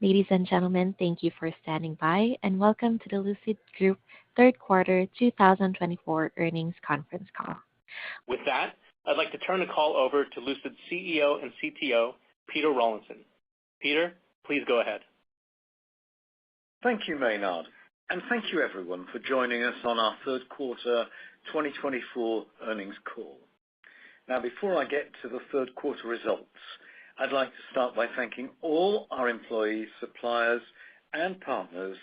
Ladies and gentlemen, thank you for standing by, and welcome to the Lucid Group Third Quarter 2024 Earnings Conference Call. With that, I'd like to turn the call over to Lucid's CEO and CTO, Peter Rawlinson. Peter, please go ahead. Thank you, Maynard, and thank you everyone for joining us on our third quarter 2024 earnings call. Now, before I get to the third quarter results, I'd like to start by thanking all our employees, suppliers, and partners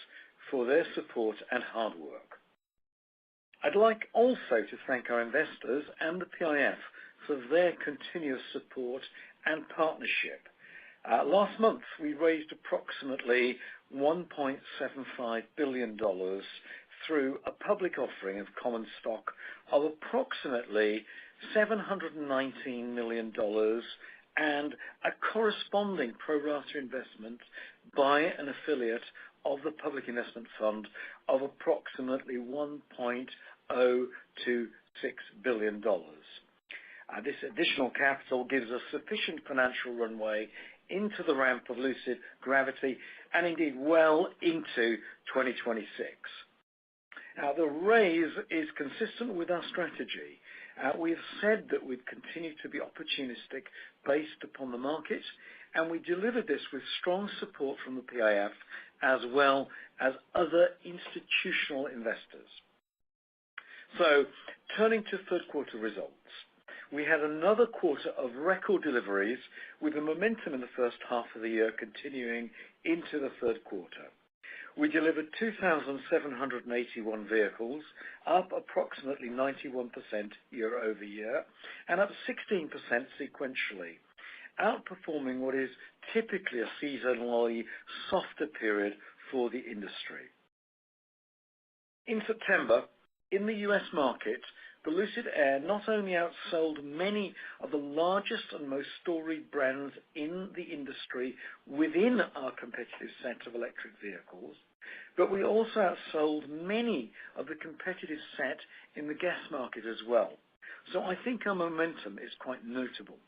for their support and hard work. I'd like also to thank our investors and the PIF for their continuous support and partnership. Last month, we raised approximately $1.75 billion through a public offering of common stock of approximately $719 million and a corresponding pro-rata investment by an affiliate of the Public Investment Fund of approximately $1.026 billion. This additional capital gives us sufficient financial runway into the ramp of Lucid Gravity and indeed well into 2026. Now, the raise is consistent with our strategy. We have said that we'd continue to be opportunistic based upon the market, and we delivered this with strong support from the PIF as well as other institutional investors. So, turning to third quarter results, we had another quarter of record deliveries with the momentum in the first half of the year continuing into the third quarter. We delivered 2,781 vehicles, up approximately 91% year over year, and up 16% sequentially, outperforming what is typically a seasonally softer period for the industry. In September, in the US market, the Lucid Air not only outsold many of the largest and most storied brands in the industry within our competitive set of electric vehicles, but we also outsold many of the competitive set in the gas market as well. So I think our momentum is quite notable.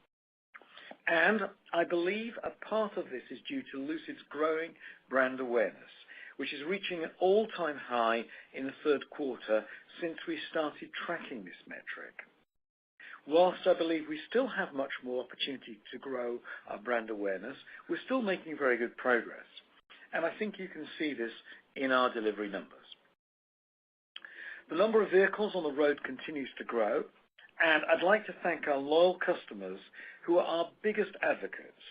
And I believe a part of this is due to Lucid's growing brand awareness, which is reaching an all-time high in the third quarter since we started tracking this metric. Whilst I believe we still have much more opportunity to grow our brand awareness, we're still making very good progress. And I think you can see this in our delivery numbers. The number of vehicles on the road continues to grow, and I'd like to thank our loyal customers who are our biggest advocates.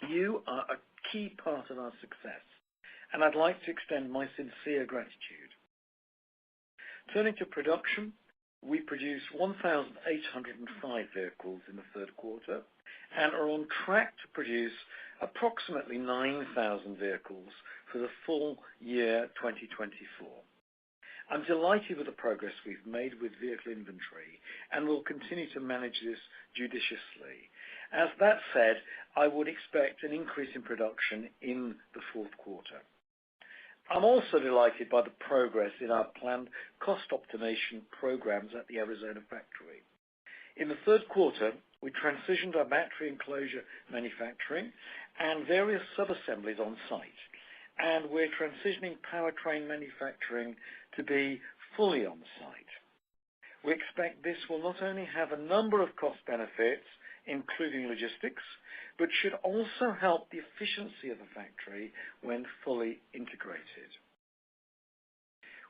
You are a key part of our success, and I'd like to extend my sincere gratitude. Turning to production, we produced 1,805 vehicles in the third quarter and are on track to produce approximately 9,000 vehicles for the full year 2024. I'm delighted with the progress we've made with vehicle inventory and will continue to manage this judiciously. As that said, I would expect an increase in production in the fourth quarter. I'm also delighted by the progress in our planned cost optimization programs at the Arizona factory. In the third quarter, we transitioned our battery enclosure manufacturing and various sub-assemblies on site, and we're transitioning powertrain manufacturing to be fully on site. We expect this will not only have a number of cost benefits, including logistics, but should also help the efficiency of the factory when fully integrated.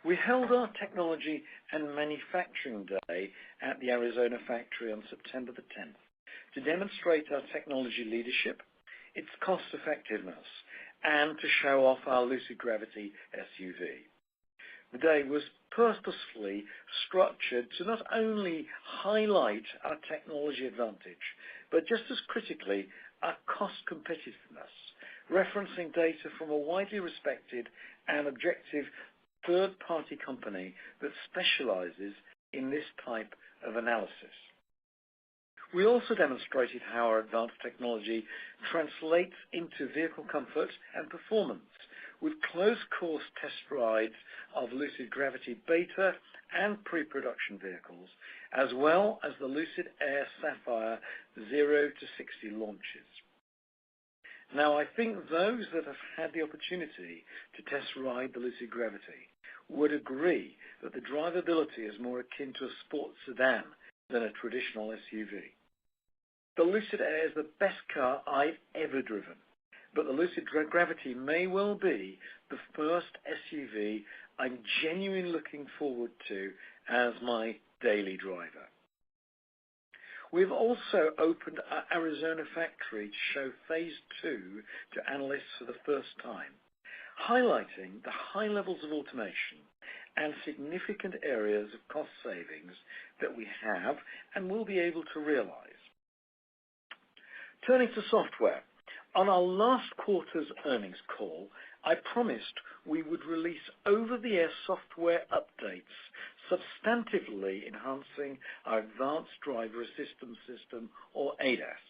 We held our Technology and Manufacturing Day at the Arizona factory on September the 10th to demonstrate our technology leadership, its cost effectiveness, and to show off our Lucid Gravity SUV. The day was purposefully structured to not only highlight our technology advantage, but just as critically, our cost competitiveness, referencing data from a widely respected and objective third-party company that specializes in this type of analysis. We also demonstrated how our advanced technology translates into vehicle comfort and performance, with closed-course test rides of Lucid Gravity beta and pre-production vehicles, as well as the Lucid Air Sapphire 0 to 60 launches. Now, I think those that have had the opportunity to test ride the Lucid Gravity would agree that the drivability is more akin to a sports sedan than a traditional SUV. The Lucid Air is the best car I've ever driven, but the Lucid Gravity may well be the first SUV I'm genuinely looking forward to as my daily driver. We've also opened our Arizona factory to show Phase 2 to analysts for the first time, highlighting the high levels of automation and significant areas of cost savings that we have and will be able to realize. Turning to software, on our last quarter's earnings call, I promised we would release over-the-air software updates substantively enhancing our Advanced Driver Assistance System, or ADAS.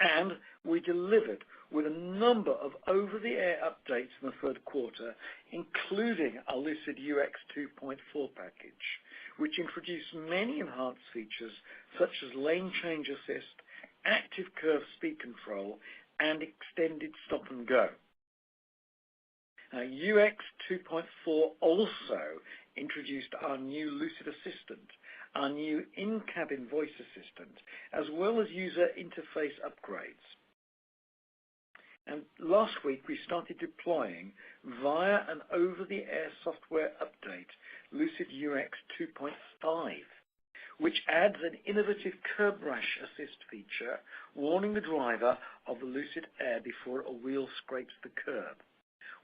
And we delivered with a number of over-the-air updates in the third quarter, including our Lucid UX 2.4 package, which introduced many enhanced features such as lane change assist, active curve speed control, and extended stop and go. Now, UX 2.4 also introduced our new Lucid Assistant, our new in-cabin voice assistant, as well as user interface upgrades. And last week we started deploying via an over-the-air software update, Lucid UX 2.5, which adds an innovative curb rash assist feature, warning the driver of the Lucid Air before a wheel scrapes the curb.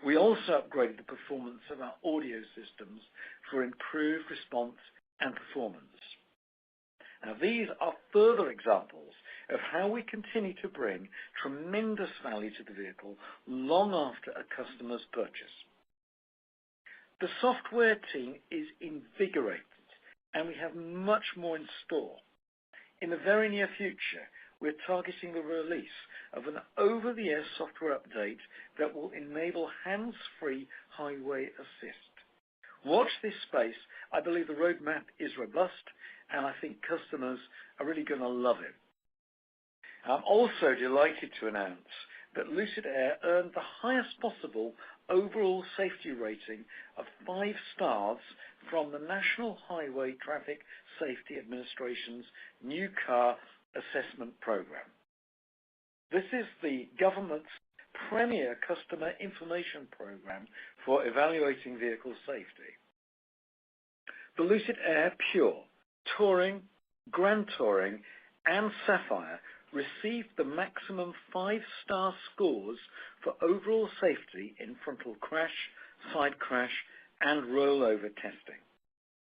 We also upgraded the performance of our audio systems for improved response and performance. Now, these are further examples of how we continue to bring tremendous value to the vehicle long after a customer's purchase. The software team is invigorated, and we have much more in store. In the very near future, we're targeting the release of an over-the-air software update that will enable hands-free highway assist. Watch this space. I believe the roadmap is robust, and I think customers are really going to love it. I'm also delighted to announce that Lucid Air earned the highest possible overall safety rating of 5 stars from the National Highway Traffic Safety Administration's New Car Assessment Program. This is the government's premier customer information program for evaluating vehicle safety. The Lucid Air Pure, Touring, Grand Touring, and Sapphire received the maximum 5-star scores for overall safety in frontal crash, side crash, and rollover testing.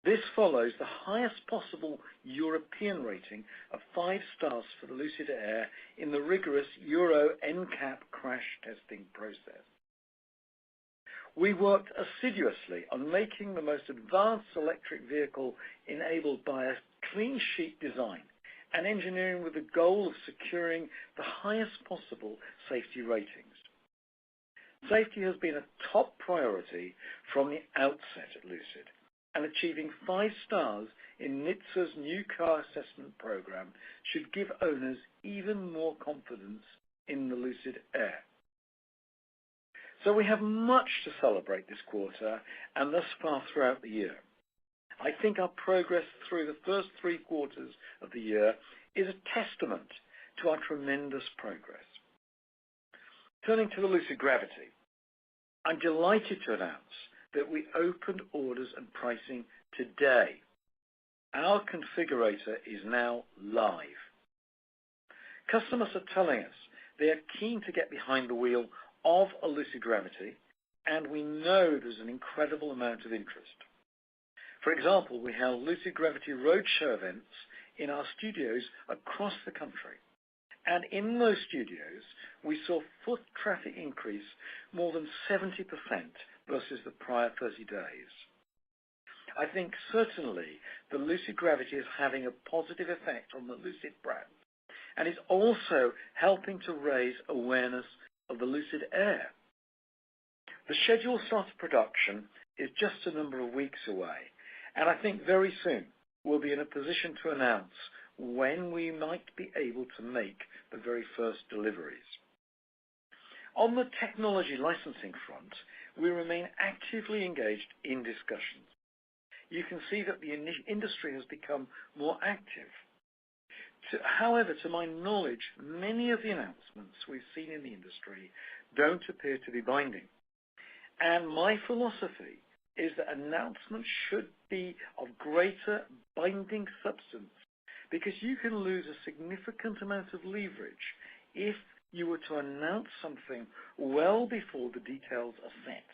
This follows the highest possible European rating of 5 stars for the Lucid Air in the rigorous Euro NCAP crash testing process. We worked assiduously on making the most advanced electric vehicle enabled by a clean sheet design and engineering with the goal of securing the highest possible safety ratings. Safety has been a top priority from the outset at Lucid, and achieving 5 stars in NHTSA's new car assessment program should give owners even more confidence in the Lucid Air. So we have much to celebrate this quarter and thus far throughout the year. I think our progress through the first 3 quarters of the year is a testament to our tremendous progress. Turning to the Lucid Gravity, I'm delighted to announce that we opened orders and pricing today. Our configurator is now live. Customers are telling us they are keen to get behind the wheel of a Lucid Gravity, and we know there's an incredible amount of interest. For example, we held Lucid Gravity roadshow events in our studios across the country. And in those studios, we saw foot traffic increase more than 70% versus the prior 30 days. I think certainly the Lucid Gravity is having a positive effect on the Lucid brand and is also helping to raise awareness of the Lucid Air. The scheduled start of production is just a number of weeks away, and I think very soon we'll be in a position to announce when we might be able to make the very first deliveries. On the technology licensing front, we remain actively engaged in discussions. You can see that the industry has become more active. However, to my knowledge, many of the announcements we've seen in the industry don't appear to be binding. And my philosophy is that announcements should be of greater binding substance, because you can lose a significant amount of leverage if you were to announce something well before the details are set.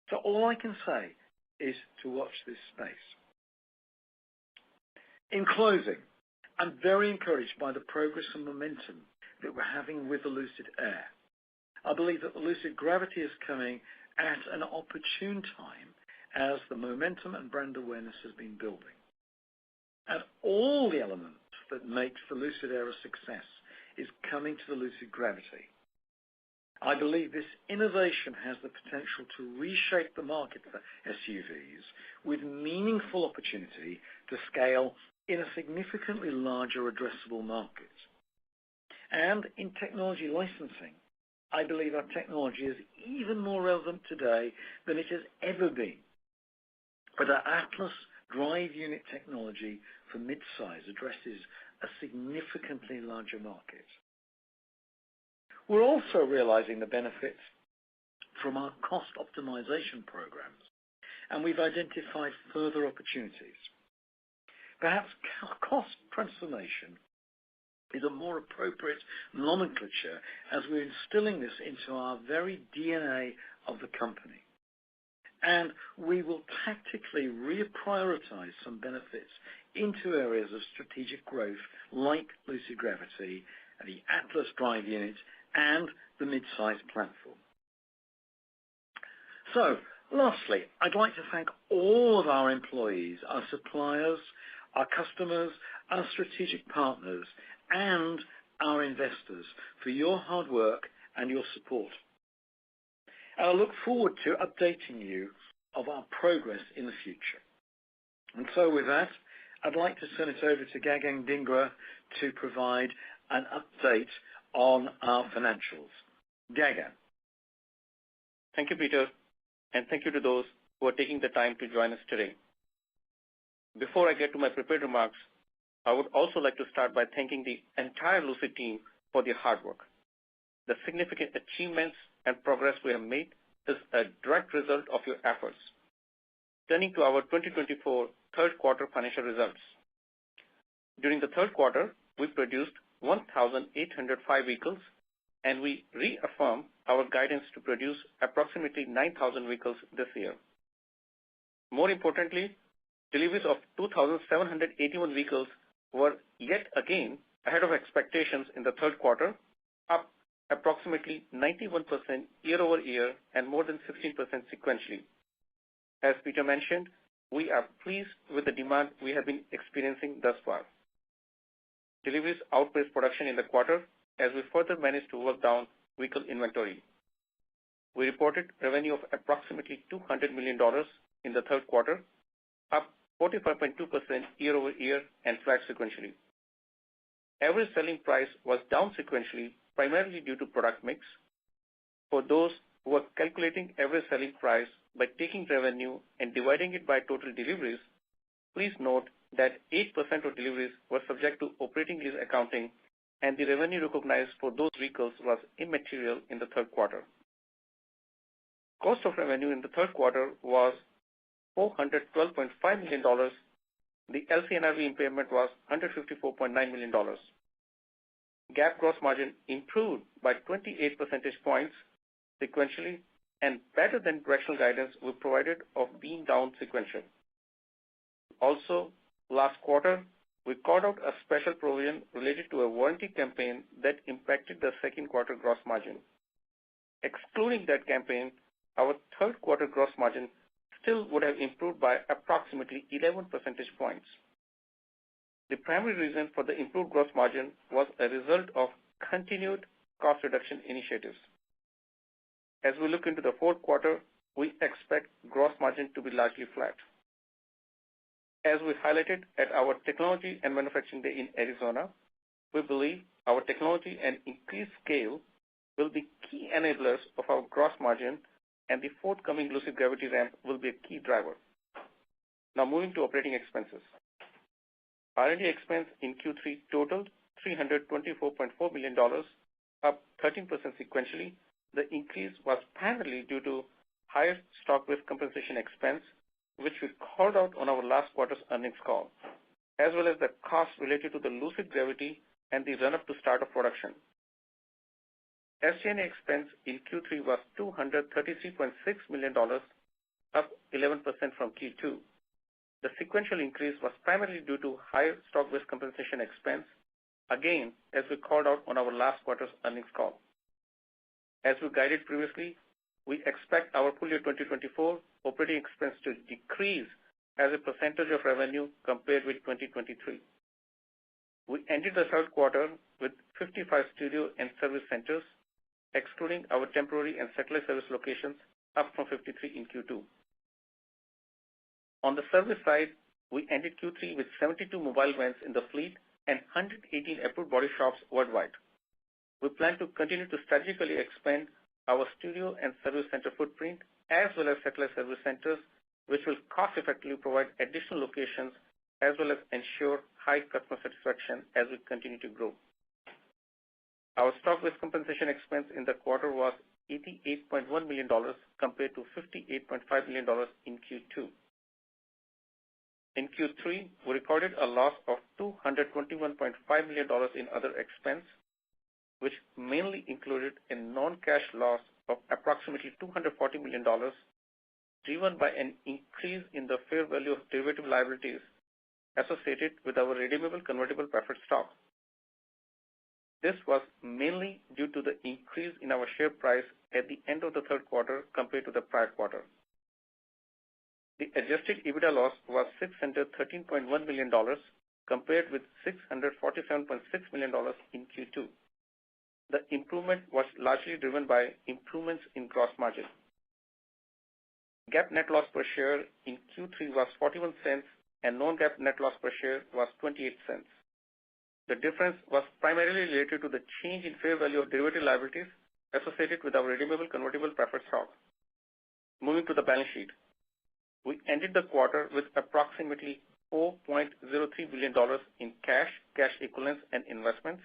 So all I can say is to watch this space. In closing, I'm very encouraged by the progress and momentum that we're having with the Lucid Air. I believe that the Lucid Gravity is coming at an opportune time as the momentum and brand awareness has been building. And all the elements that makes the Lucid Air a success is coming to the Lucid Gravity. I believe this innovation has the potential to reshape the market for SUVs with meaningful opportunity to scale in a significantly larger addressable market. And in technology licensing, I believe our technology is even more relevant today than it has ever been. But our Atlas drive unit technology for Midsize addresses a significantly larger market. We're also realizing the benefits from our cost optimization programs, and we've identified further opportunities. Perhaps cost transformation is a more appropriate nomenclature, as we're instilling this into our very DNA of the company. And we will tactically reprioritize some benefits into areas of strategic growth like Lucid Gravity, the Atlas drive unit, and the Midsize platform. So, lastly, I'd like to thank all of our employees, our suppliers, our customers, our strategic partners, and our investors for your hard work and your support. And I look forward to updating you of our progress in the future. And so with that, I'd like to turn it over to Gagan Dhingra to provide an update on our financials. Gagan. Thank you, Peter, and thank you to those who are taking the time to join us today. Before I get to my prepared remarks, I would also like to start by thanking the entire Lucid team for their hard work. The significant achievements and progress we have made is a direct result of your efforts. Turning to our 2024 third quarter financial results. During the third quarter, we produced 1,805 vehicles, and we reaffirm our guidance to produce approximately 9,000 vehicles this year. More importantly, deliveries of 2,781 vehicles were yet again ahead of expectations in the third quarter, up approximately 91% year over year and more than 16% sequentially. As Peter mentioned, we are pleased with the demand we have been experiencing thus far. Deliveries outpaced production in the quarter as we further managed to work down vehicle inventory. We reported revenue of approximately $200 million in the third quarter, up 45.2% year over year and flat sequentially. Average selling price was down sequentially, primarily due to product mix. For those who are calculating average selling price by taking revenue and dividing it by total deliveries, please note that 8% of deliveries were subject to operating lease accounting, and the revenue recognized for those vehicles was immaterial in the third quarter. Cost of revenue in the third quarter was $412.5 million. The LCNRV impairment was $154.9 million. GAAP gross margin improved by 28 percentage points sequentially and better than directional guidance we provided of being down sequentially. Also, last quarter, we called out a special provision related to a warranty campaign that impacted the second quarter gross margin. Excluding that campaign, our third quarter gross margin still would have improved by approximately 11 percentage points. The primary reason for the improved gross margin was a result of continued cost reduction initiatives. As we look into the fourth quarter, we expect gross margin to be largely flat. As we highlighted at our Technology and Manufacturing Day in Arizona, we believe our technology and increased scale will be key enablers of our gross margin, and the forthcoming Lucid Gravity ramp will be a key driver. Now moving to operating expenses. R&D expense in Q3 totaled $324.4 million, up 13% sequentially. The increase was primarily due to higher stock-based compensation expense, which we called out on our last quarter's earnings call, as well as the costs related to the Lucid Gravity and the run-up to start of production. SG&A expense in Q3 was $233.6 million, up 11% from Q2. The sequential increase was primarily due to higher stock-based compensation expense, again, as we called out on our last quarter's earnings call. As we guided previously, we expect our full year 2024 operating expense to decrease as a percentage of revenue compared with 2023. We ended the third quarter with 55 studio and service centers, excluding our temporary and satellite service locations, up from 53 in Q2. On the service side, we ended Q3 with 72 mobile vans in the fleet and 118 approved body shops worldwide. We plan to continue to strategically expand our studio and service center footprint, as well as satellite service centers, which will cost-effectively provide additional locations, as well as ensure high customer satisfaction as we continue to grow. Our stock-based compensation expense in the quarter was $88.1 million compared to $58.5 million in Q2. In Q3, we recorded a loss of $221.5 million in other expense, which mainly included a non-cash loss of approximately $240 million, driven by an increase in the fair value of derivative liabilities associated with our redeemable convertible preferred stock. This was mainly due to the increase in our share price at the end of the third quarter compared to the prior quarter. The adjusted EBITDA loss was $613.1 million compared with $647.6 million in Q2. The improvement was largely driven by improvements in gross margin. GAAP net loss per share in Q3 was 41 cents, and non-GAAP net loss per share was 28 cents. The difference was primarily related to the change in fair value of derivative liabilities associated with our redeemable convertible preferred stock. Moving to the balance sheet. We ended the quarter with approximately $4.03 billion in cash, cash equivalents, and investments,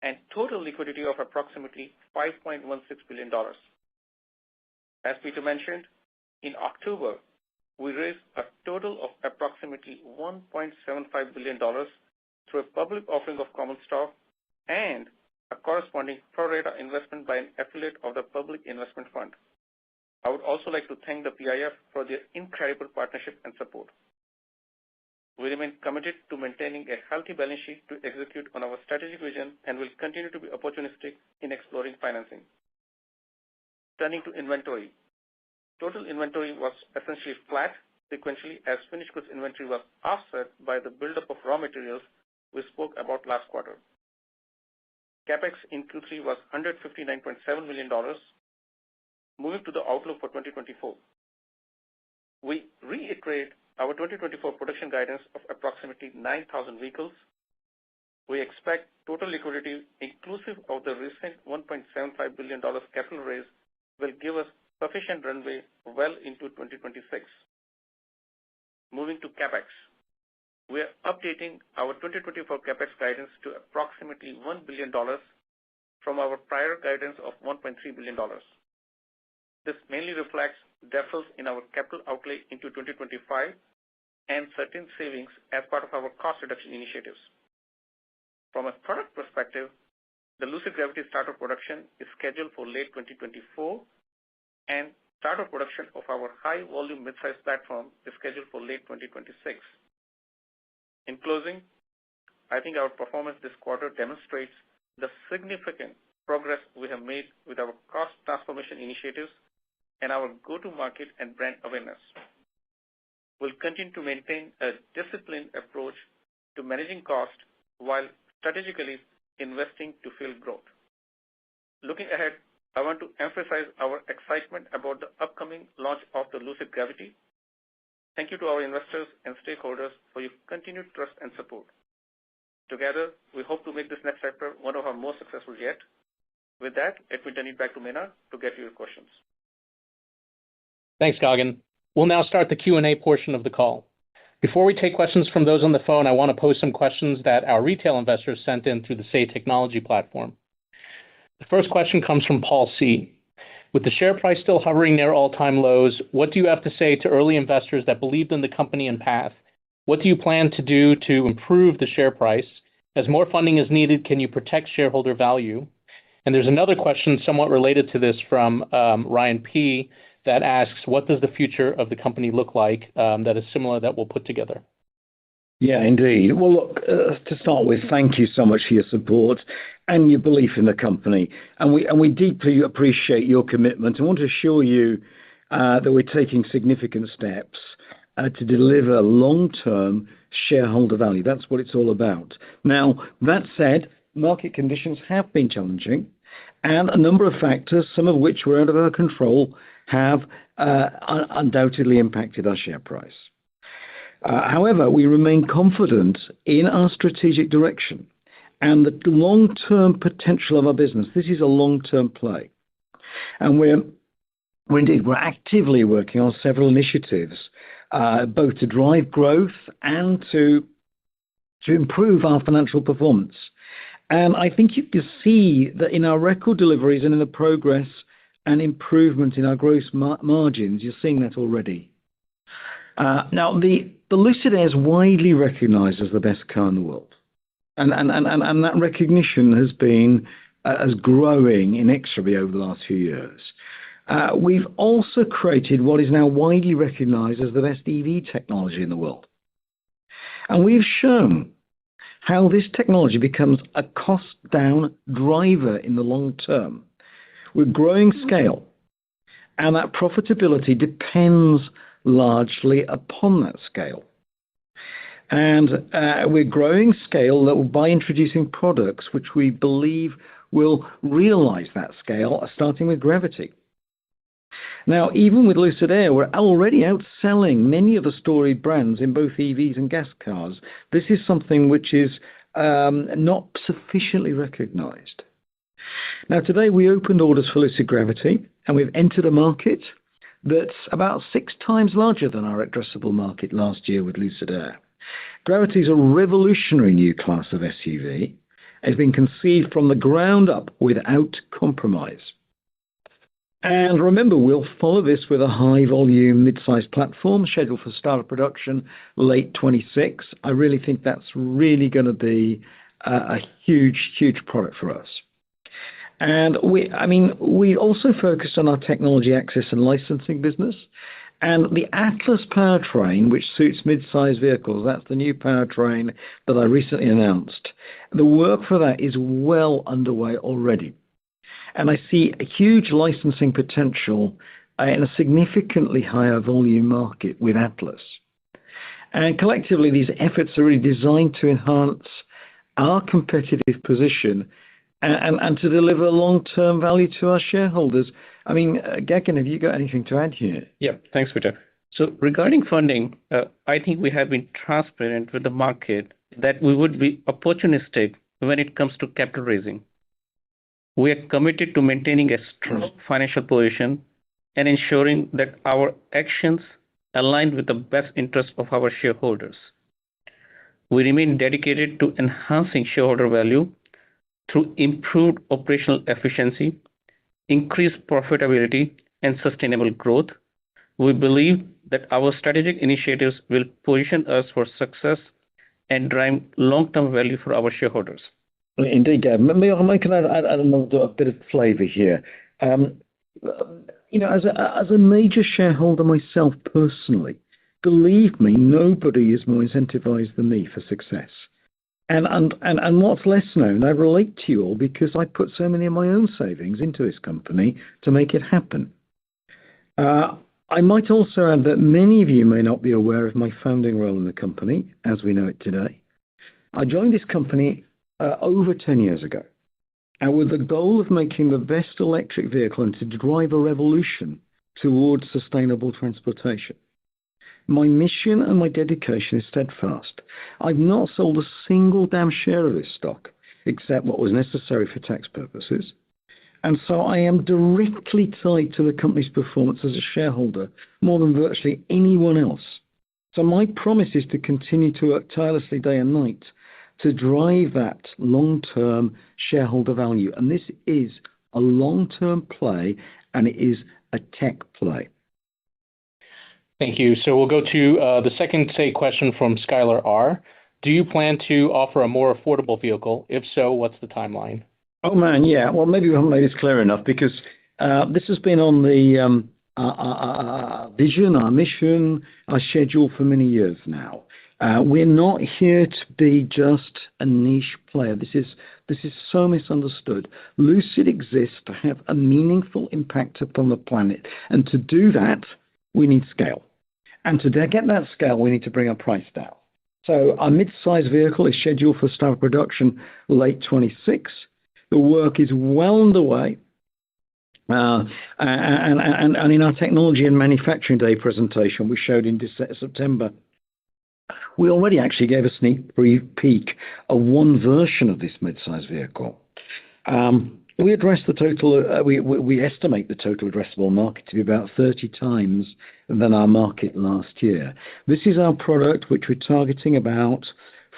and total liquidity of approximately $5.16 billion. As Peter mentioned, in October, we raised a total of approximately $1.75 billion through a public offering of common stock and a corresponding pro rata investment by an affiliate of the Public Investment Fund. I would also like to thank the PIF for their incredible partnership and support. We remain committed to maintaining a healthy balance sheet to execute on our strategic vision and will continue to be opportunistic in exploring financing. Turning to inventory. Total inventory was essentially flat sequentially as finished goods inventory was offset by the buildup of raw materials we spoke about last quarter. CapEx in Q3 was $159.7 million. Moving to the outlook for 2024. We reiterate our 2024 production guidance of approximately 9,000 vehicles. We expect total liquidity, inclusive of the recent $1.75 billion capital raise, will give us sufficient runway well into 2026. Moving to CapEx. We are updating our 2024 CapEx guidance to approximately $1 billion from our prior guidance of $1.3 billion. This mainly reflects deferrals in our capital outlay into 2025 and certain savings as part of our cost reduction initiatives. From a product perspective, the Lucid Gravity start of production is scheduled for late 2024, and start of production of our high-volume midsize platform is scheduled for late 2026. In closing, I think our performance this quarter demonstrates the significant progress we have made with our cost transformation initiatives and our go-to-market and brand awareness. We'll continue to maintain a disciplined approach to managing cost while strategically investing to fuel growth. Looking ahead, I want to emphasize our excitement about the upcoming launch of the Lucid Gravity. Thank you to our investors and stakeholders for your continued trust and support. Together, we hope to make this next chapter one of our most successful yet. With that, let me turn it back to Mena to get your questions. Thanks, Gagan. We'll now start the Q&A portion of the call. Before we take questions from those on the phone, I want to pose some questions that our retail investors sent in through the Say Technology platform. The first question comes from Paul C. With the share price still hovering near all-time lows, what do you have to say to early investors that believed in the company and path? What do you plan to do to improve the share price? As more funding is needed, can you protect shareholder value? And there's another question somewhat related to this from Ryan P. that asks, what does the future of the company look like that is similar that we'll put together? Yeah, indeed. Well, look, to start with, thank you so much for your support and your belief in the company. And we deeply appreciate your commitment. I want to assure you that we're taking significant steps to deliver long-term shareholder value. That's what it's all about. Now, that said, market conditions have been challenging, and a number of factors, some of which were out of our control, have undoubtedly impacted our share price. However, we remain confident in our strategic direction and the long-term potential of our business. This is a long-term play. And we're actively working on several initiatives, both to drive growth and to improve our financial performance. And I think you can see that in our record deliveries and in the progress and improvement in our gross margins, you're seeing that already. Now, the Lucid Air is widely recognized as the best car in the world. And that recognition has been as growing inexorably over the last few years. We've also created what is now widely recognized as the best EV technology in the world. And we've shown how this technology becomes a cost-down driver in the long term. We're growing scale, and that profitability depends largely upon that scale. And we're growing scale by introducing products which we believe will realize that scale, starting with Gravity. Now, even with Lucid Air, we're already outselling many of the storied brands in both EVs and gas cars. This is something which is not sufficiently recognized. Now, today we opened orders for Lucid Gravity, and we've entered a market that's about 6 times larger than our addressable market last year with Lucid Air. Gravity is a revolutionary new class of SUV. It's been conceived from the ground up without compromise. And remember, we'll follow this with a high-volume Midsize platform scheduled for start of production late 26. I really think that's really going to be a huge, huge product for us. And we also focused on our technology access and licensing business. And the Atlas powertrain, which suits mid-size vehicles, that's the new powertrain that I recently announced. The work for that is well underway already. And I see a huge licensing potential in a significantly higher volume market with Atlas. And collectively, these efforts are really designed to enhance our competitive position and to deliver long-term value to our shareholders. I mean, Gagan, have you got anything to add here? Yeah, thanks, Peter. So regarding funding, I think we have been transparent with the market that we would be opportunistic when it comes to capital raising. We are committed to maintaining a strong financial position and ensuring that our actions align with the best interests of our shareholders. We remain dedicated to enhancing shareholder value through improved operational efficiency, increased profitability, and sustainable growth. We believe that our strategic initiatives will position us for success and drive long-term value for our shareholders. Indeed, Gavin. Maybe I can add a bit of flavor here. As a major shareholder myself personally, believe me, nobody is more incentivized than me for success. And what's less known, I relate to you all because I put so many of my own savings into this company to make it happen. I might also add that many of you may not be aware of my founding role in the company as we know it today. I joined this company over 10 years ago, and with the goal of making the best electric vehicle and to drive a revolution towards sustainable transportation. My mission and my dedication is steadfast. I've not sold a single damn share of this stock, except what was necessary for tax purposes. And so I am directly tied to the company's performance as a shareholder more than virtually anyone else. So my promise is to continue to work tirelessly day and night to drive that long-term shareholder value. And this is a long-term play, and it is a tech play. Thank you. So we'll go to the second question from Skylar R. Do you plan to offer a more affordable vehicle? If so, what's the timeline? Oh, man, yeah. Well, maybe we haven't made this clear enough because this has been on the our vision, our mission, our schedule for many years now. We're not here to be just a niche player. This is so misunderstood. Lucid exists to have a meaningful impact upon the planet. And to do that, we need scale. And to get that scale, we need to bring our price down. So our mid-size vehicle is scheduled for start production late 26. The work is well underway. And in our technology and manufacturing day presentation we showed in September, we already actually gave a sneak peek of one version of this mid-size vehicle. We address the total. We estimate the total addressable market to be about 30 times than our market last year. This is our product, which we're targeting about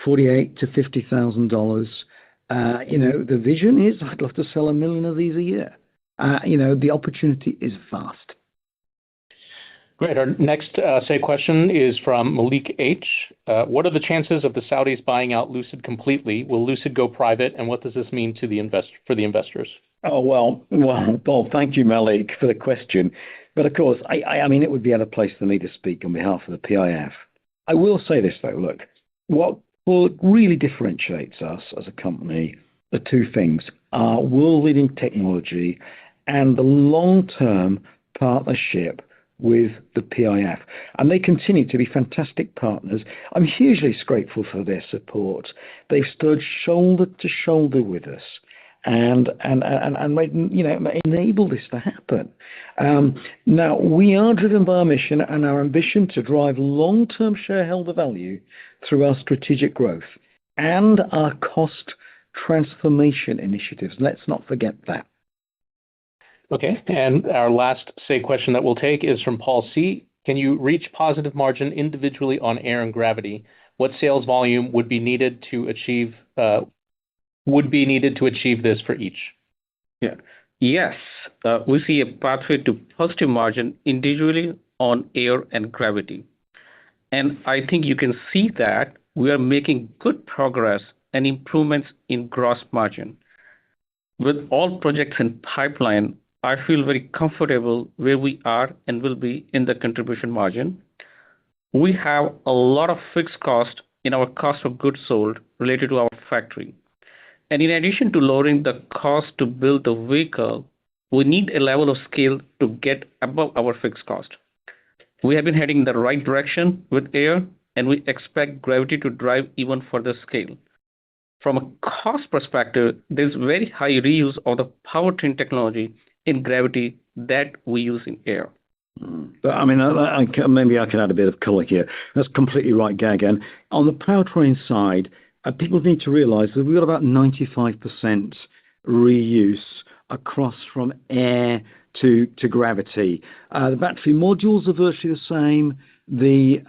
$48,000 to $50,000. The vision is I'd love to sell 1 million of these a year. The opportunity is vast. Great. Our next question is from Malik H. What are the chances of the Saudis buying out Lucid completely? Will Lucid go private, and what does this mean to for the investors? Oh, well, Bob, thank you, Malik, for the question. But of course, I mean, it would be out of place for me to speak on behalf of the PIF. I will say this, though. Look, what really differentiates us as a company are two things: our world-leading technology and the long-term partnership with the PIF. And they continue to be fantastic partners. I'm hugely grateful for their support. They've stood shoulder to shoulder with us and enable this to happen. Now, we are driven by our mission and our ambition to drive long-term shareholder value through our strategic growth and our cost transformation initiatives. Let's not forget that. Okay, and our last question that we'll take is from Paul C. Can you reach positive margin individually on Air and Gravity? What sales volume would be needed to achieve this for each? Yeah. Yes, we see a pathway to positive margin individually on Air and Gravity. And I think you can see that we are making good progress and improvements in gross margin. With all projects in pipeline, I feel very comfortable where we are and will be in the contribution margin. We have a lot of fixed cost in our cost of goods sold related to our factory. And in addition to lowering the cost to build the vehicle, we need a level of scale to get above our fixed cost. We have been heading in the right direction with Air, and we expect Gravity to drive even further scale. From a cost perspective, there's very high reuse of the powertrain technology in Gravity that we use in Air. But I mean, maybe I can add a bit of color here. That's completely right, Gagan. On the powertrain side, people need to realize that we've got about 95% reuse across from Air to Gravity. The battery modules are virtually the same. The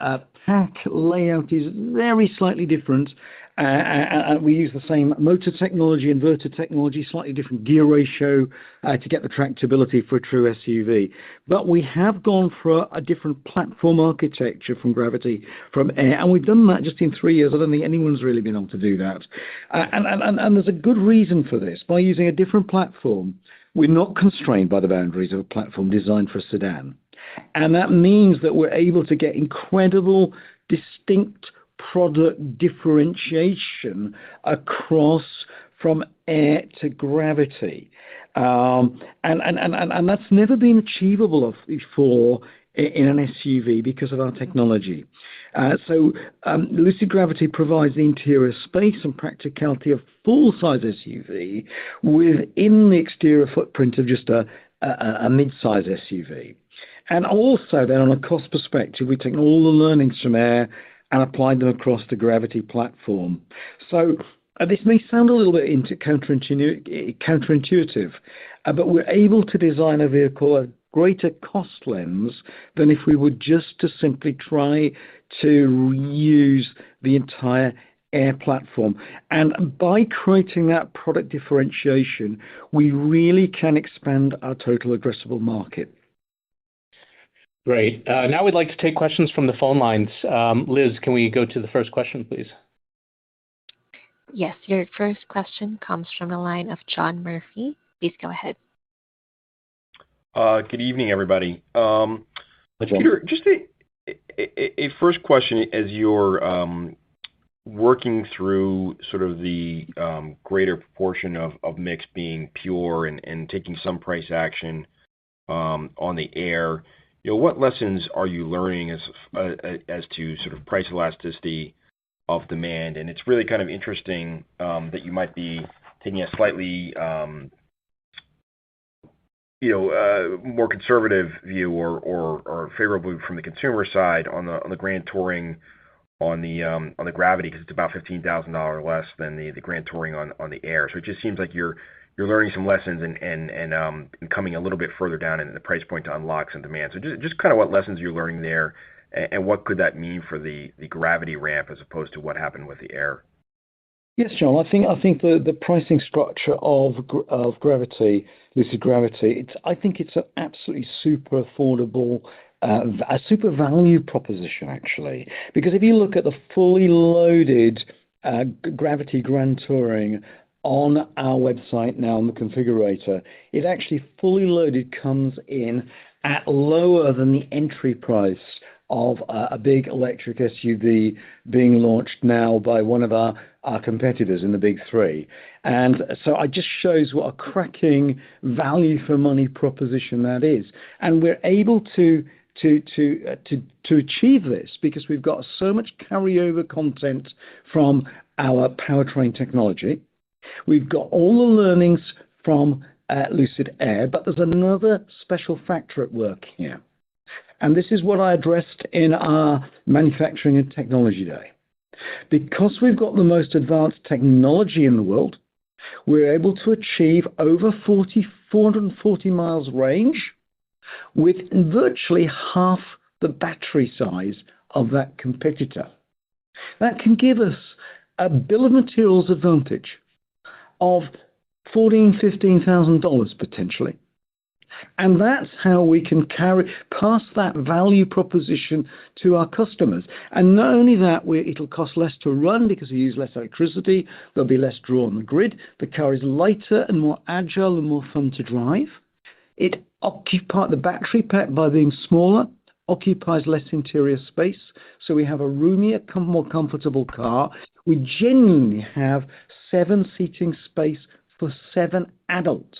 pack layout is very slightly different. And we use the same motor technology, inverter technology, slightly different gear ratio to get the tractability for a true SUV. But we have gone for a different platform architecture from Gravity, from Air, and we've done that just in 3 years. I don't think anyone's really been able to do that. And there's a good reason for this. By using a different platform, we're not constrained by the boundaries of a platform designed for a sedan. And that means that we're able to get incredible, distinct product differentiation across from Air to Gravity. And that's never been achievable before in an SUV because of our technology. So Lucid Gravity provides the interior space and practicality of full-size SUV within the exterior footprint of just a mid-size SUV. And also then on a cost perspective, we've taken all the learnings from Air and applied them across the Gravity platform. So This may sound a little bit counterintuitive, but we're able to design a vehicle at greater cost lens than if we were just to simply try to reuse the entire Air platform. And by creating that product differentiation, we really can expand our total addressable market. Great. Now we'd like to take questions from the phone lines. Liz, can we go to the first question, please? Yes, your first question comes from the line of John Murphy. Please go ahead. Good evening, everybody. Peter, just a first question as you're working through sort of the greater proportion of mix being pure and taking some price action on the Air. What lessons are you learning as to sort of price elasticity of demand? And it's really kind of interesting that you might be taking a slightly more conservative view or favorable from the consumer side on the Grand Touring on the Gravity, because it's about $15,000 less than the Grand Touring on the Air. So it just seems like you're learning some lessons and coming a little bit further down in the price point to unlock some demand. So just kind of what lessons you're learning there, and what could that mean for the Gravity ramp as opposed to what happened with the Air? Yes, John. I think the pricing structure of Gravity, Lucid Gravity, I think it's an absolutely super affordable, a super value proposition, actually. Because if you look at the fully loaded Gravity Grand Touring on our website now on the configurator, it actually fully loaded comes in at lower than the entry price of a big electric SUV being launched now by one of our competitors in the big three. And so it just shows what a cracking value for money proposition that is. And we're able to achieve this because we've got so much carryover content from our powertrain technology. We've got all the learnings from Lucid Air, but there's another special factor at work here. And this is what I addressed in our Manufacturing and Technology Day. Because we've got the most advanced technology in the world, we're able to achieve over 440 miles range with virtually half the battery size of that competitor. That can give us a bill of materials advantage of $14,000, $15,000 potentially. And that's how we can pass that value proposition to our customers. And not only that, it'll cost less to run because we use less electricity, there'll be less draw on the grid, the car is lighter and more agile and more fun to drive. The battery pack, by being smaller, occupies less interior space, so we have a roomier, more comfortable car. We genuinely have 7 seating space for 7 adults.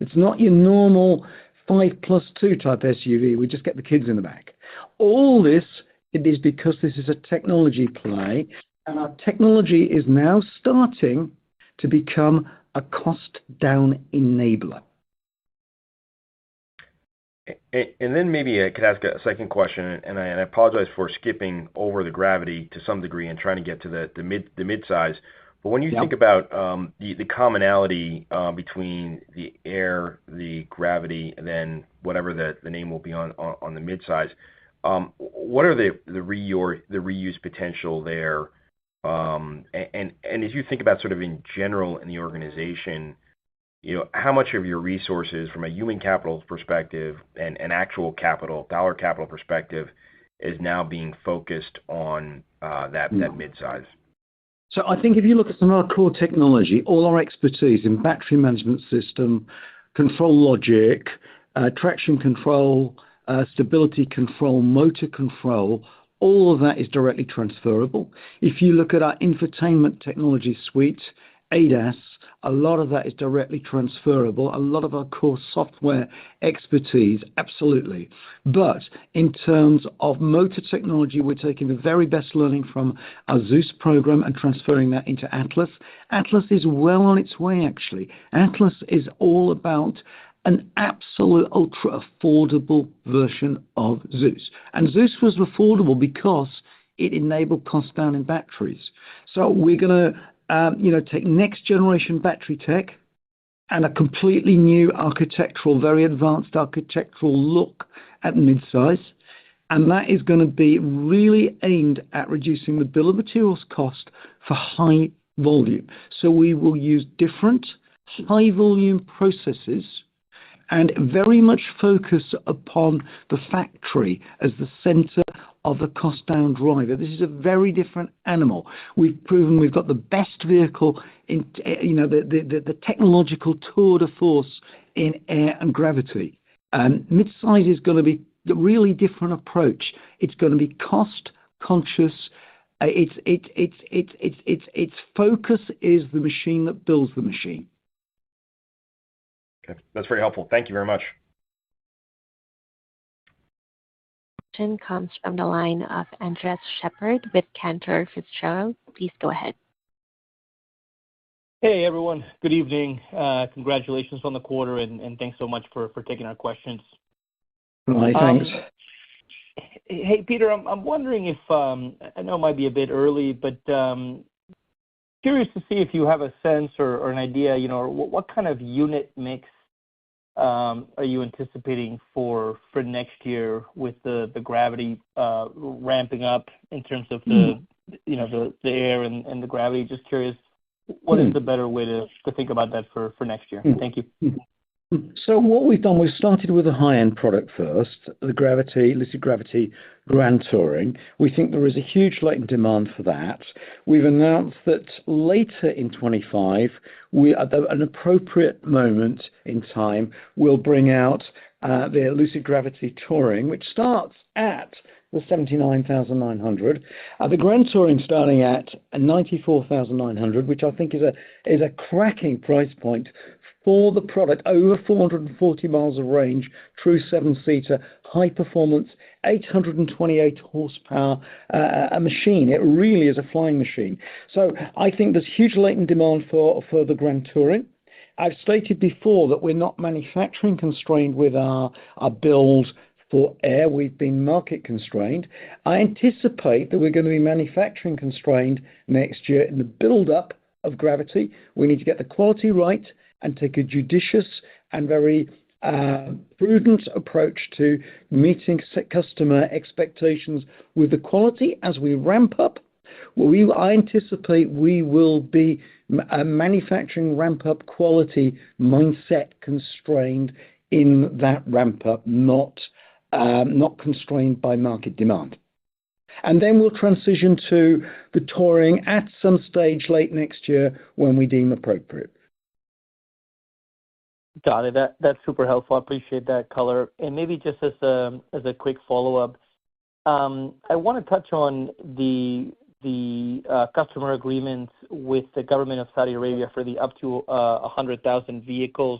It's not your normal 5+2 type SUV. We just get the kids in the back. All this, it is because this is a technology play, and our technology is now starting to become a cost-down enabler. And then maybe I could ask a second question, and I apologize for skipping over the Gravity to some degree and trying to get to the Midsize. But when you think about the commonality between the Air, the Gravity, and then whatever the name will be on the Midsize, what are the reuse potential there? And as you think about sort of in general in the organization, how much of your resources from a human capital perspective and actual capital, dollar capital perspective, is now being focused on that Midsize? So I think if you look at some of our core technology, all our expertise in battery management system, control logic, traction control, stability control, motor control, all of that is directly transferable. If you look at our infotainment technology suite, ADAS, a lot of that is directly transferable. A lot of our core software expertise, absolutely. But in terms of motor technology, we're taking the very best learning from our Zeus program and transferring that into Atlas. Atlas is well on its way, actually. Atlas is all about an absolute ultra affordable version of Zeus. And Zeus was affordable because it enabled cost down in batteries. So we're going to take next generation battery tech and a completely new architectural, very advanced architectural look at Midsize. And that is going to be really aimed at reducing the bill of materials cost for high volume. So we will use different high volume processes and very much focus upon the factory as the center of the cost down driver. This is a very different animal. We've proven we've got the best vehicle in, the technological tour de force in air and gravity. Midsize is going to be a really different approach. It's going to be cost conscious. Its focus is the machine that builds the machine. Okay, that's very helpful. Thank you very much. Question comes from the line of Andres Shepherd with Cantor Fitzgerald. Please go ahead. Hey, everyone. Good evening. Congratulations on the quarter, and thanks so much for taking our questions. Hi, thanks. Hey, Peter, I'm wondering if, I know it might be a bit early, but curious to see if you have a sense or an idea, what kind of unit mix are you anticipating for next year with the Gravity ramping up in terms of the air and the Gravity? Just curious, what is the better way to think about that for next year? Thank you. So what we've done, we've started with a high-end product first, the Lucid Gravity Grand Touring. We think there is a huge latent demand for that. We've announced that later in 25, at an appropriate moment in time, we'll bring out the Lucid Gravity Touring, which starts at the 79,900. The Grand Touring starting at 94,900, which I think is a cracking price point for the product, over 440 miles of range, true seven-seater, high performance, 828 horsepower, a machine. It really is a flying machine. So I think there's huge latent demand for the Grand Touring. I've stated before that we're not manufacturing constrained with our build for air. We've been market constrained. I anticipate that we're going to be manufacturing constrained next year in the build-up of Gravity. We need to get the quality right and take a judicious and very prudent approach to meeting customer expectations with the quality as we ramp up. I anticipate we will be manufacturing ramp-up quality mindset constrained in that ramp-up, not constrained by market demand. And then we'll transition to the Touring at some stage late next year when we deem appropriate. Got it. That's super helpful. I appreciate that color. And maybe just as a quick follow-up, I want to touch on the customer agreements with the government of Saudi Arabia for the up to 100,000 vehicles.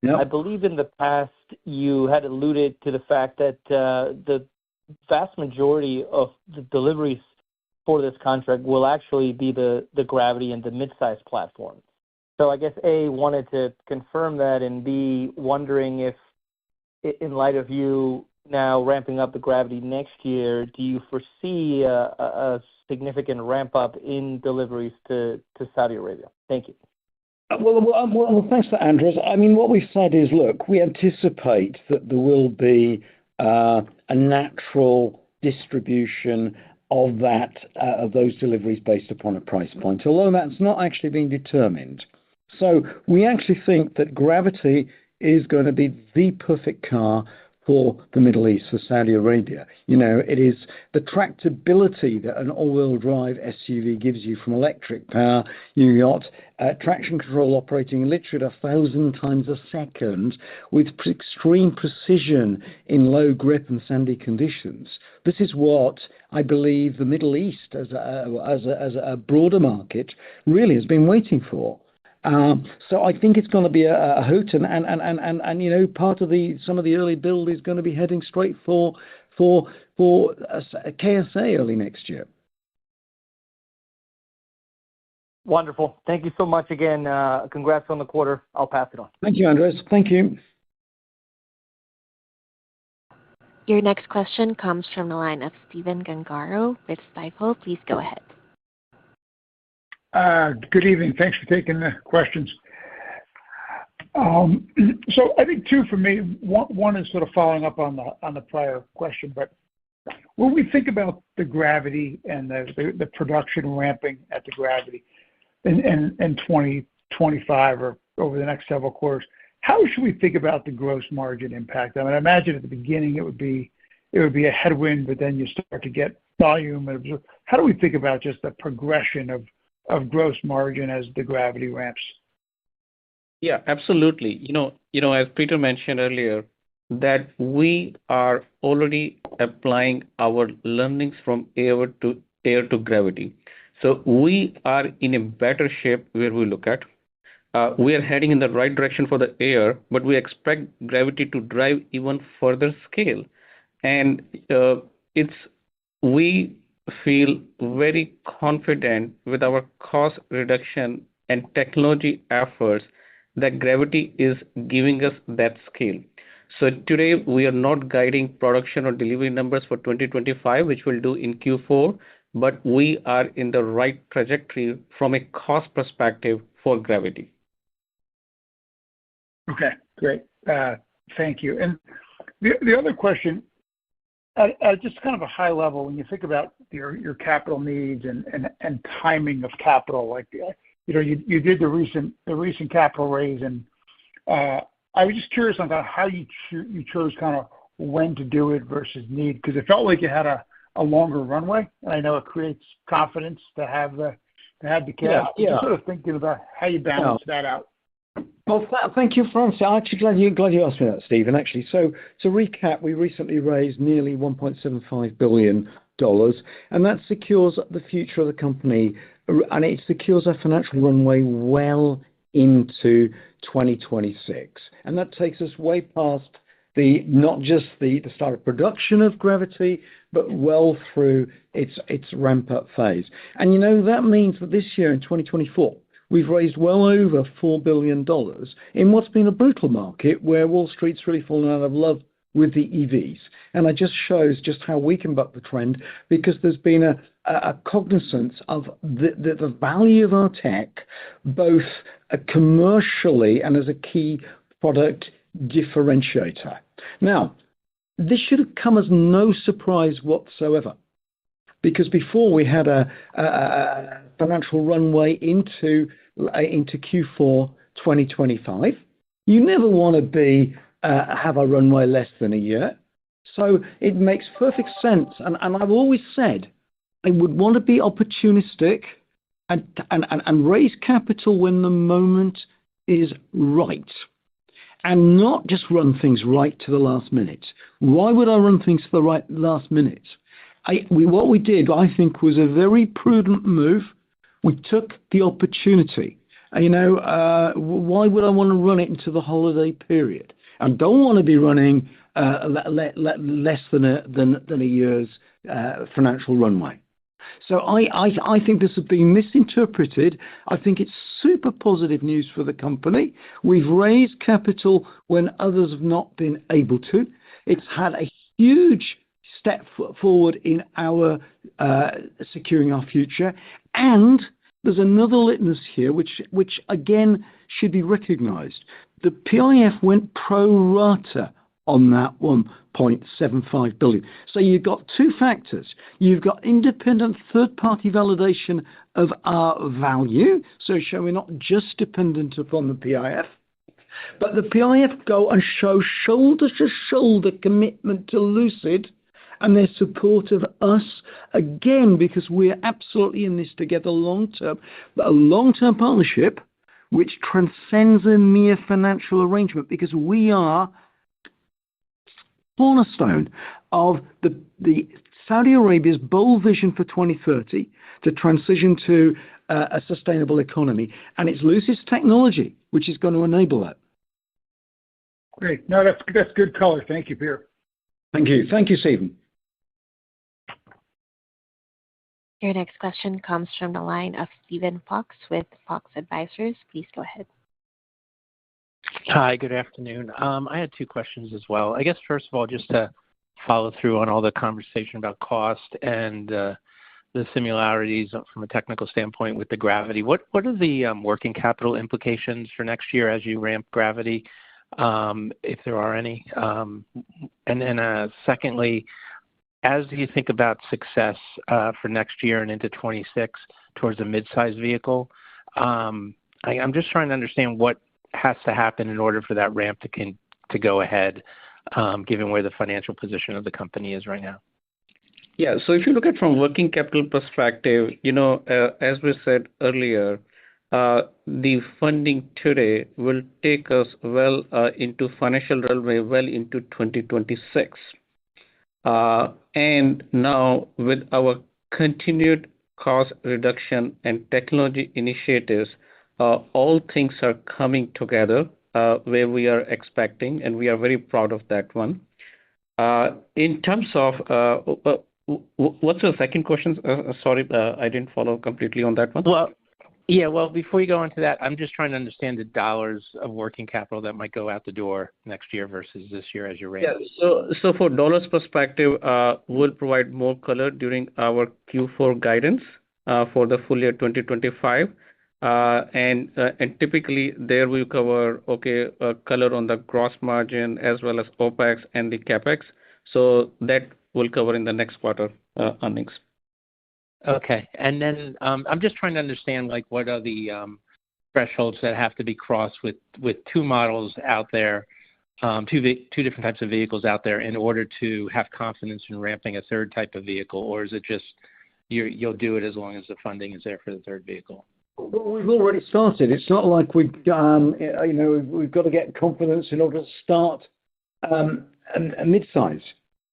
Yep. I believe in the past you had alluded to the fact that the vast majority of the deliveries for this contract will actually be the Gravity and the Midsize platform. So I guess A, wanted to confirm that, and B, wondering if, in light of you now ramping up the Gravity next year, do you foresee a significant ramp up in deliveries to Saudi Arabia? Thank you. Well, thanks for Andres. I mean, what we've said is, look, we anticipate that there will be a natural distribution of those deliveries based upon a price point, although that's not actually being determined. So we actually think that Gravity is going to be the perfect car for the Middle East, for Saudi Arabia. It is the tractability that an all-wheel drive SUV gives you from electric power. You got traction control operating literally 1,000 times a second with extreme precision in low grip and sandy conditions. This is what I believe the Middle East, as a broader market, really has been waiting for. So I think it's going to be a hoot, and part of some of the early build is going to be heading straight for a KSA early next year. Wonderful. Thank you so much again. Congrats on the quarter. I'll pass it on. Thank you, Andres. Thank you. Your next question comes from the line of Stephen Gengaro with Stifel. Please go ahead. Good evening. Thanks for taking the questions. So I think two for me. One is sort of following up on the prior question, but when we think about the Gravity and the production ramping at the Gravity in 2025 or over the next several quarters, how should we think about the gross margin impact? I mean, I imagine at the beginning it would be a headwind, but then you start to get volume. How do we think about just the progression of gross margin as the Gravity ramps? Yeah, absolutely. As Peter mentioned earlier, that we are already applying our learnings from air to Gravity. So we are in a better shape where we look at. We are heading in the right direction for the air, but we expect Gravity to drive even further scale. And we feel very confident with our cost reduction and technology efforts that Gravity is giving us that scale. So today we are not guiding production or delivery numbers for 2025, which we'll do in Q4, but we are in the right trajectory from a cost perspective for Gravity. Okay, great. Thank you. And the other question, just kind of a high level, when you think about your capital needs and timing of capital, like you did the recent capital raise, and I was just curious on kind of how you chose kind of when to do it versus need, because it felt like you had a longer runway, and I know it creates confidence to have the cash. Yeah. Just sort of thinking about how you balance that out. Well, thank you, Francis. I'm actually glad you asked me that, Stephen. Actually, so to recap, we recently raised nearly $1.75 billion, and that secures the future of the company, and it secures our financial runway well into 2026, and that takes us way past not just the start of production of Gravity, but well through its ramp up phase. And that means that this year in 2024. We've raised well over $4 billion in what's been a brutal market where Wall Street's really fallen out of love with the EVs. And it just shows just how we can buck the trend, because there's been a cognizance of the value of our tech, both commercially and as a key product differentiator. Now, this should have come as no surprise whatsoever, because before we had a financial runway into Q4 2025. You never want to have a runway less than a year. So it makes perfect sense. And I've always said I would want to be opportunistic and raise capital when the moment is right, and not just run things right to the last minute. Why would I run things to the last minute? What we did, I think, was a very prudent move. We took the opportunity. Why would I want to run it into the holiday period? I don't want to be running less than a year's financial runway. So I think this has been misinterpreted. I think it's super positive news for the company. We've raised capital when others have not been able to. It's had a huge step forward in our securing our future. And there's another litmus here, which again should be recognized. The PIF went pro rata on that $1.75 billion. So you've got two factors. You've got independent third-party validation of our value, so we're not just dependent upon the PIF, but the PIF go and show shoulder-to-shoulder commitment to Lucid and their support of us, again, because we're absolutely in this together long-term, but a long-term partnership which transcends a mere financial arrangement, because we are cornerstone of the Saudi Arabia's bold vision for 2030 to transition to a sustainable economy. And it's Lucid's technology which is going to enable that. Great. No, that's good color. Thank you, Peter. Thank you. Thank you, Stephen. Your next question comes from the line of Stephen Fox with Fox Advisors. Please go ahead. Hi, good afternoon. I had two questions as well. I guess, first of all, just to follow through on all the conversation about cost and the similarities from a technical standpoint with the Gravity. What are the working capital implications for next year as you ramp Gravity, if there are any? And then secondly, as you think about success for next year and into 26 towards a mid-size vehicle, I'm just trying to understand what has to happen in order for that ramp to go ahead, given where the financial position of the company is right now. Yeah. So if you look at from working capital perspective, as we said earlier, the funding today will take us well into financial runway well into 2026. And now with our continued cost reduction and technology initiatives, all things are coming together where we are expecting, and we are very proud of that one. In terms of what's the second question? Sorry, I didn't follow completely on that one. Well, before you go into that, I'm just trying to understand the dollars of working capital that might go out the door next year versus this year as you ramp. Yeah. So for dollars perspective, we'll provide more color during our Q4 guidance for the full year 2025. And typically there we cover, color on the gross margin as well as OPEX and the CAPEX. So that we'll cover in the next quarter earnings. Okay. And then I'm just trying to understand, what are the thresholds that have to be crossed with two models out there, two different types of vehicles out there in order to have confidence in ramping a third type of vehicle? Or is it just you'll do it as long as the funding is there for the third vehicle? Well, we've already started. It's not like we've got to get confidence in order to start a mid-size.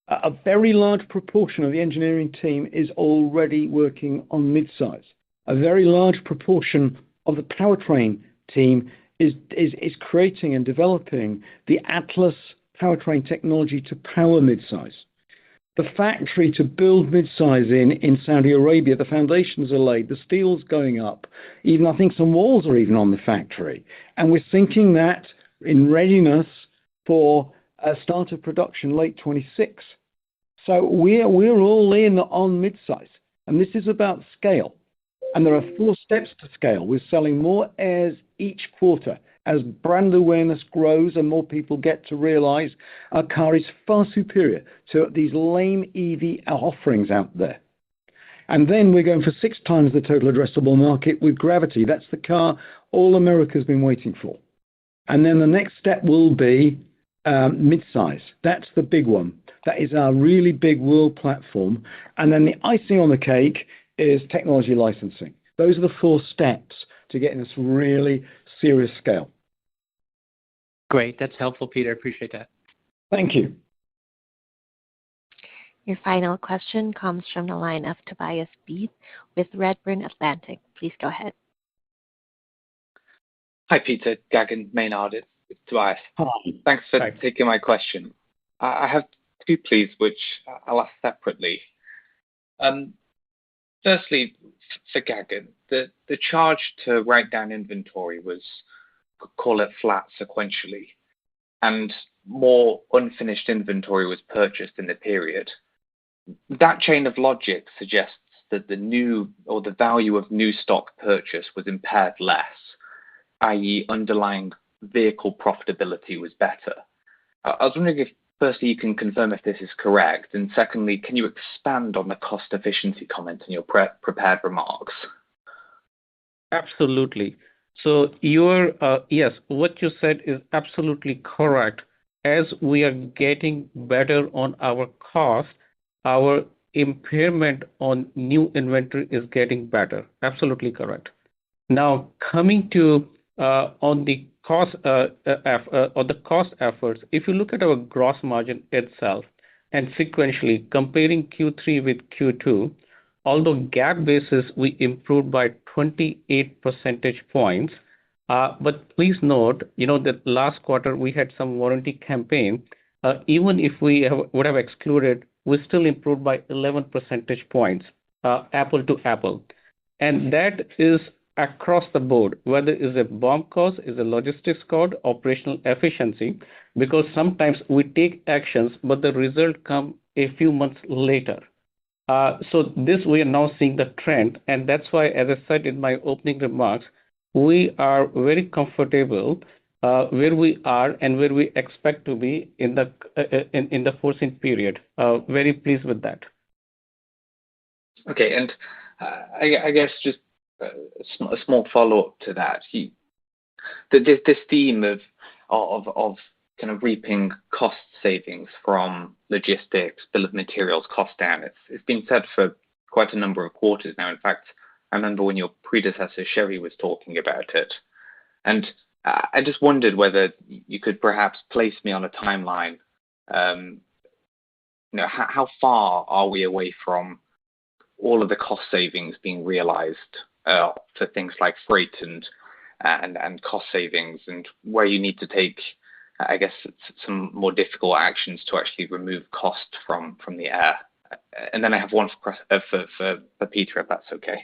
A very large proportion of the engineering team is already working on mid-size. A very large proportion of the powertrain team is creating and developing the Atlas powertrain technology to power mid-size. The factory to build mid-size in Saudi Arabia, the foundations are laid, the steel's going up. Even I think some walls are even on the factory. And we're thinking that in readiness for a start of production late 26. So we're all in on mid-size. And this is about scale. And there are 4 steps to scale. We're selling more Airs each quarter. As brand awareness grows and more people get to realize our car is far superior to these lame EV offerings out there. And then we're going for 6 times the total addressable market with Gravity. That's the car all America's been waiting for. And then the next step will be mid-size. That's the big one. That is our really big world platform. And then the icing on the cake is technology licensing. Those are the 4 steps to getting this really serious scale. Great. That's helpful, Peter. I appreciate that. Thank you. Your final question comes from the line of Tobias Beith with Redburn Atlantic. Please go ahead. Hi, Peter, Gagan, Maynard. It's Tobias. Hi. Thanks for taking my question. I have 2, please, which I'll ask separately. Firstly, for Gagan, the charge to write down inventory was, call it flat sequentially, and more unfinished inventory was purchased in the period. That chain of logic suggests that the value of new stock purchase was impaired less, i.e. underlying vehicle profitability was better. I was wondering if firstly you can confirm if this is correct, and secondly, can you expand on the cost efficiency comment in your prepared remarks? Absolutely. So yes, what you said is absolutely correct. As we are getting better on our cost, our impairment on new inventory is getting better. Absolutely correct. Now, coming to on the cost efforts, if you look at our gross margin itself and sequentially comparing Q3 with Q2, although GAAP basis we improved by 28 percentage points, but please note, that last quarter we had some warranty campaign. Even if we would have excluded, we still improved by 11 percentage points, apple to apple. And that is across the board, whether it's a BOM cost, is a logistics cost, operational efficiency, because sometimes we take actions, but the result come a few months later. So this we are now seeing the trend, and that's why, as I said in my opening remarks, we are very comfortable where we are and where we expect to be in the foreseen period. Very pleased with that. Okay, and I guess just a small follow-up to that. This theme of kind of reaping cost savings from logistics, bill of materials, cost down. It's been said for quite a number of quarters now. In fact, I remember when your predecessor Sherry was talking about it, and I just wondered whether you could perhaps place me on a timeline. How far are we away from all of the cost savings being realized for things like freight and cost savings, and where you need to take, I guess, some more difficult actions to actually remove cost from the air. And then I have one for Peter, if that's okay.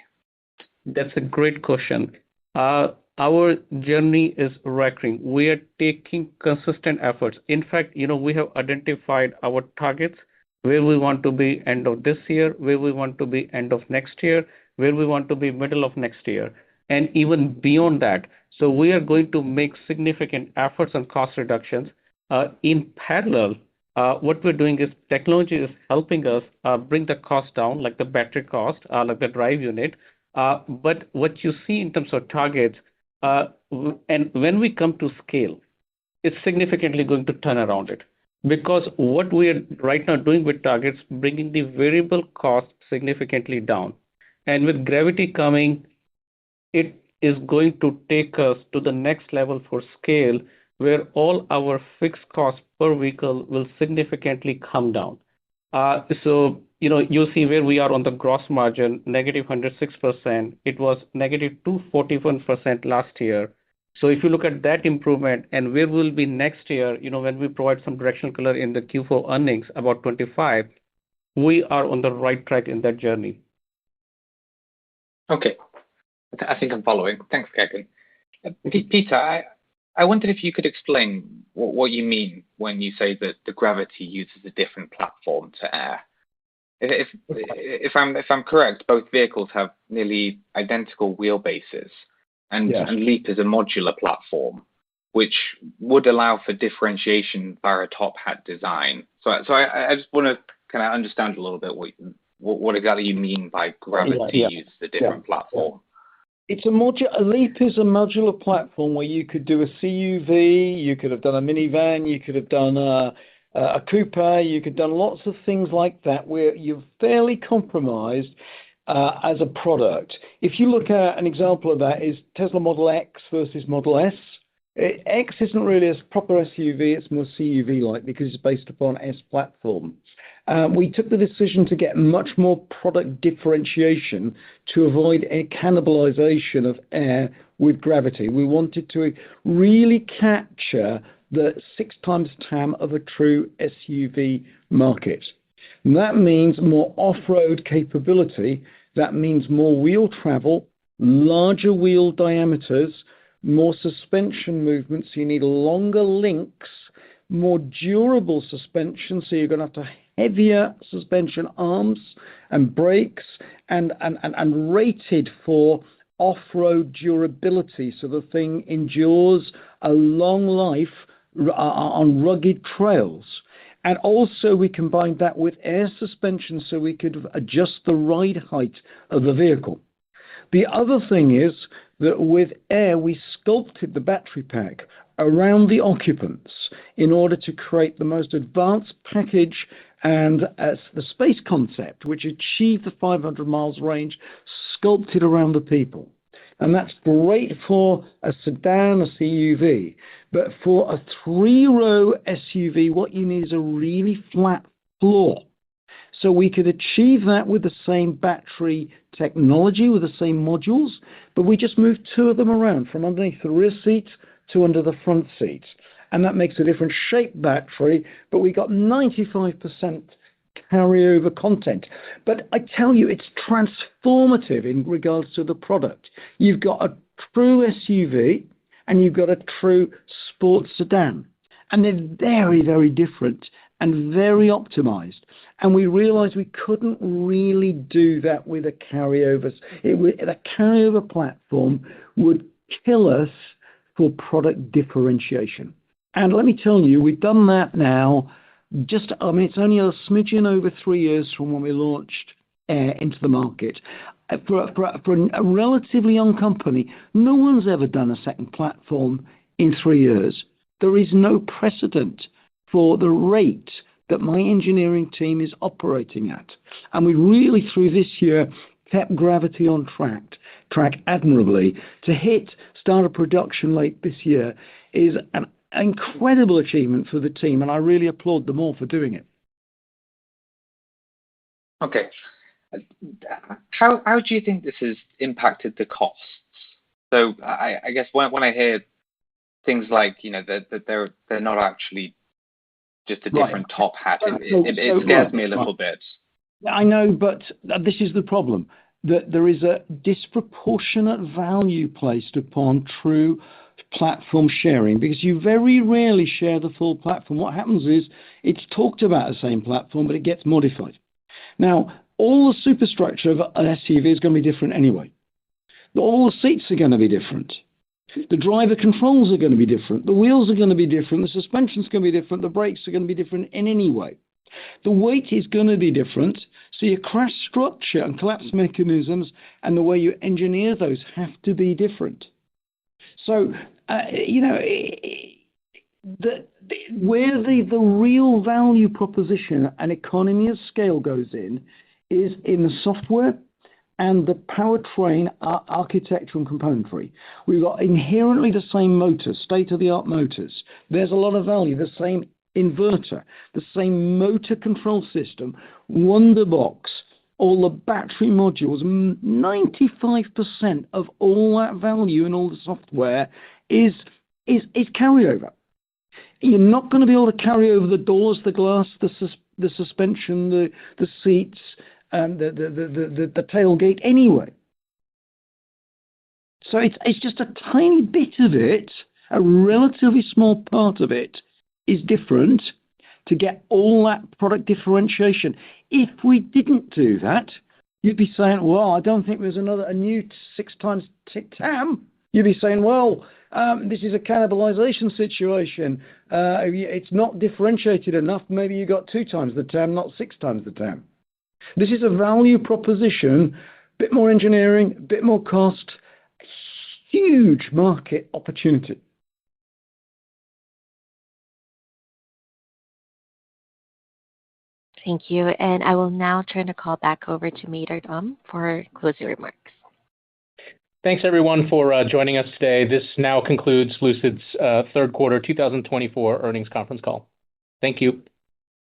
That's a great question. Our journey is recurring. We are taking consistent efforts. In fact, we have identified our targets, where we want to be end of this year, where we want to be end of next year, where we want to be middle of next year, and even beyond that. So we are going to make significant efforts on cost reductions. In parallel, what we're doing is technology is helping us bring the cost down, like the battery cost, like the drive unit. But what you see in terms of targets, and when we come to scale, it's significantly going to turn around it. Because what we are right now doing with targets, bringing the variable cost significantly down. And with Gravity coming, it is going to take us to the next level for scale, where all our fixed costs per vehicle will significantly come down. So, you'll see where we are on the gross margin, negative 106%. It was negative 241% last year. So if you look at that improvement and where we'll be next year, when we provide some directional color in the Q4 earnings about 25, we are on the right track in that journey. Okay. I think I'm following. Thanks, Gagan. Peter, I wondered if you could explain what you mean when you say that the Gravity uses a different platform to Air. If I'm correct, both vehicles have nearly identical wheelbases. And Leap is a modular platform, which would allow for differentiation via a top hat design. So I just want to kind of understand a little bit what exactly you mean by Gravity uses a different platform. It's a Leap is a modular platform where you could do a CUV, you could have done a minivan, you could have done a coupe, you could have done lots of things like that where you're fairly compromised as a product. If you look at an example of that is Tesla Model X versus Model S. X isn't really a proper SUV, it's more CUV-like because it's based upon S platform. We took the decision to get much more product differentiation to avoid a cannibalization of Air with Gravity. We wanted to really capture the 6 times TAM of a true SUV market. And that means more off-road capability. That means more wheel travel, larger wheel diameters, more suspension movements. You need longer links, more durable suspension. So you're going to have to heavier suspension arms and brakes and rated for off-road durability. So the thing endures a long life on rugged trails. And also we combined that with air suspension so we could adjust the ride height of the vehicle. The other thing is that with Air, we sculpted the battery pack around the occupants in order to create the most advanced package and the space concept, which achieved the 500 miles range sculpted around the people. And that's great for a sedan, a CUV. But for a 3-row SUV, what you need is a really flat floor. So we could achieve that with the same battery technology, with the same modules, but we just moved 2 of them around from underneath the rear seat to under the front seat. And that makes a different shape battery, but we got 95% carryover content. But I tell you, it's transformative in regards to the product. You've got a true SUV and you've got a true sports sedan. And they're very, very different and very optimized. And we realized we couldn't really do that with a carryover. The carryover platform would kill us for product differentiation. And let me tell you, we've done that now. It's only a smidgen over 3 years from when we launched into the market. For a relatively young company, no one's ever done a second platform in 3 years. There is no precedent for the rate that my engineering team is operating at. And we really, through this year, kept Gravity on track admirably. To hit start of production late this year is an incredible achievement for the team, and I really applaud them all for doing it. Okay. How do you think this has impacted the costs? So I guess when I hear things like, that they're not actually just a different top hat, it scares me a little bit. I know, but this is the problem, that there is a disproportionate value placed upon true platform sharing, because you very rarely share the full platform. What happens is it's talked about the same platform, but it gets modified. Now, all the superstructure of an SUV is going to be different anyway. All the seats are going to be different. The driver controls are going to be different. The wheels are going to be different. The suspension's going to be different. The brakes are going to be different in any way. The weight is going to be different. So your crash structure and collapse mechanisms and the way you engineer those have to be different. So, where the real value proposition and economy of scale goes in is in the software and the powertrain architecture and componentry. We've got inherently the same motors, state-of-the-art motors. There's a lot of value, the same inverter, the same motor control system, Wonderbox, all the battery modules. 95% of all that value and all the software is carryover. You're not going to be able to carry over the doors, the glass, the suspension, the seats, the tailgate anyway. So it's just a tiny bit of it, a relatively small part of it is different to get all that product differentiation. If we didn't do that, you'd be saying, well, I don't think there's a new 6 times TAM. You'd be saying, well, this is a cannibalization situation. It's not differentiated enough. Maybe you got 2 times the TAM, not 6 times the TAM. This is a value proposition, bit more engineering, a bit more cost, huge market opportunity. Thank you. And I will now turn the call back over to Maynard for closing remarks. Thanks, everyone, for joining us today. This now concludes Lucid's third quarter 2024 earnings conference call. Thank you.